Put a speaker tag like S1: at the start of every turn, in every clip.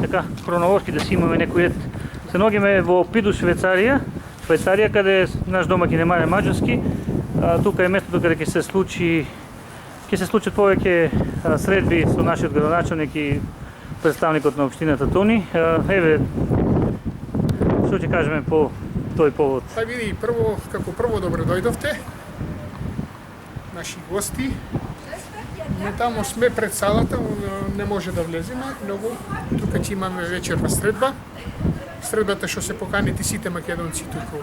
S1: така хронолошки да си имаме некој ред. Се наоѓаме во Пиду, Швајцарија, каде наш домаќин е Маријан Маџевски. Тука е местото каде ќе се случат повеќе средби со нашиот градоначелник и представникот на општината Тони. Еве, што ќе кажеме по тој повод?
S2: Па види, како прво добро дојдовте, наши гости. Не тамо сме пред салата, не може да влеземе, многу. Тука ќе имаме вечерна средба. Средбата што се поканите сите македонци тука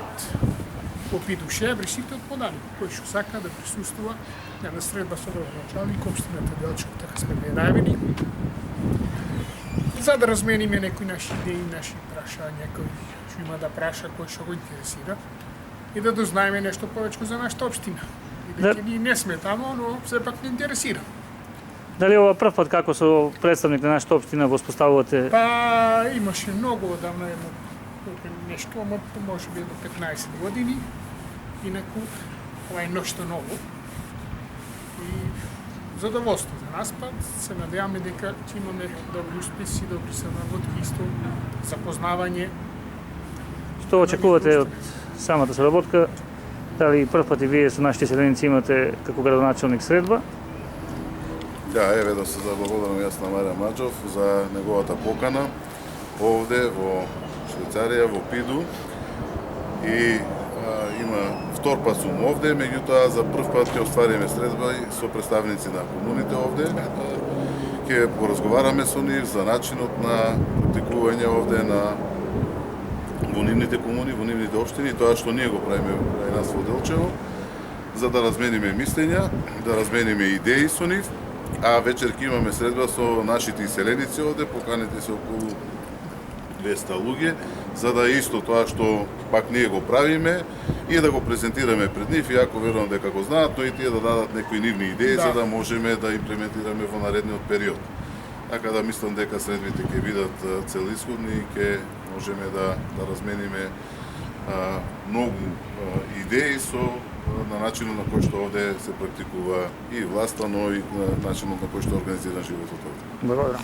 S2: од Пиду, Шебри, сите од подали. Кој што сака да присуствува на средба со градоначалник, општината Делчев, така сме ме најавили. За да размениме некои наши идеи, наши прашања, кој што има да праша, кој што го интересира и да дознаеме нешто повеќе за нашата општина. И дека ние не сме тамо, но сепак не интересира.
S1: Дали ова прв пат како со представник на нашата општина воспоставувате?
S2: Па имаше многу одамна нешто, ама може би до 15 години. Инаку ова е нешто ново. И задоволство за нас, па се надеваме дека ќе имаме добри успеси, добри соработки, исто запознавање.
S1: Што очекувате од самата соработка? Дали прв пат и вие со нашите селеници имате како градоначелник средба?
S3: Да, еве да се заблагодарам јас на Маријан Маџов за неговата покана овде во Швајцарија, во Пиду. И има втор пат сум овде, меѓутоа за прв пат ќе оствариме средба и со представници на комуните овде. Ќе поразговараме со нив за начинот на практикување овде во нивните комуни, во нивните општини, тоа што ние го правиме крај нас во Делчево, за да размениме мислења, да размениме идеи со нив. А вечер ќе имаме средба со нашите иселеници овде, поканите се околу 200 луѓе, за да исто тоа што пак ние го правиме и да го презентираме пред нив, иако верувам дека го знаат, но и тие да дадат некои нивни идеи, за да можеме да имплементираме во наредниот период. Така да мислам дека средбите ќе бидат целисходни и ќе можеме да размениме многу идеи на начинот на кој што овде се практикува и власта, но и на начинот на кој што е организиран животот овде.
S1: Благодарам.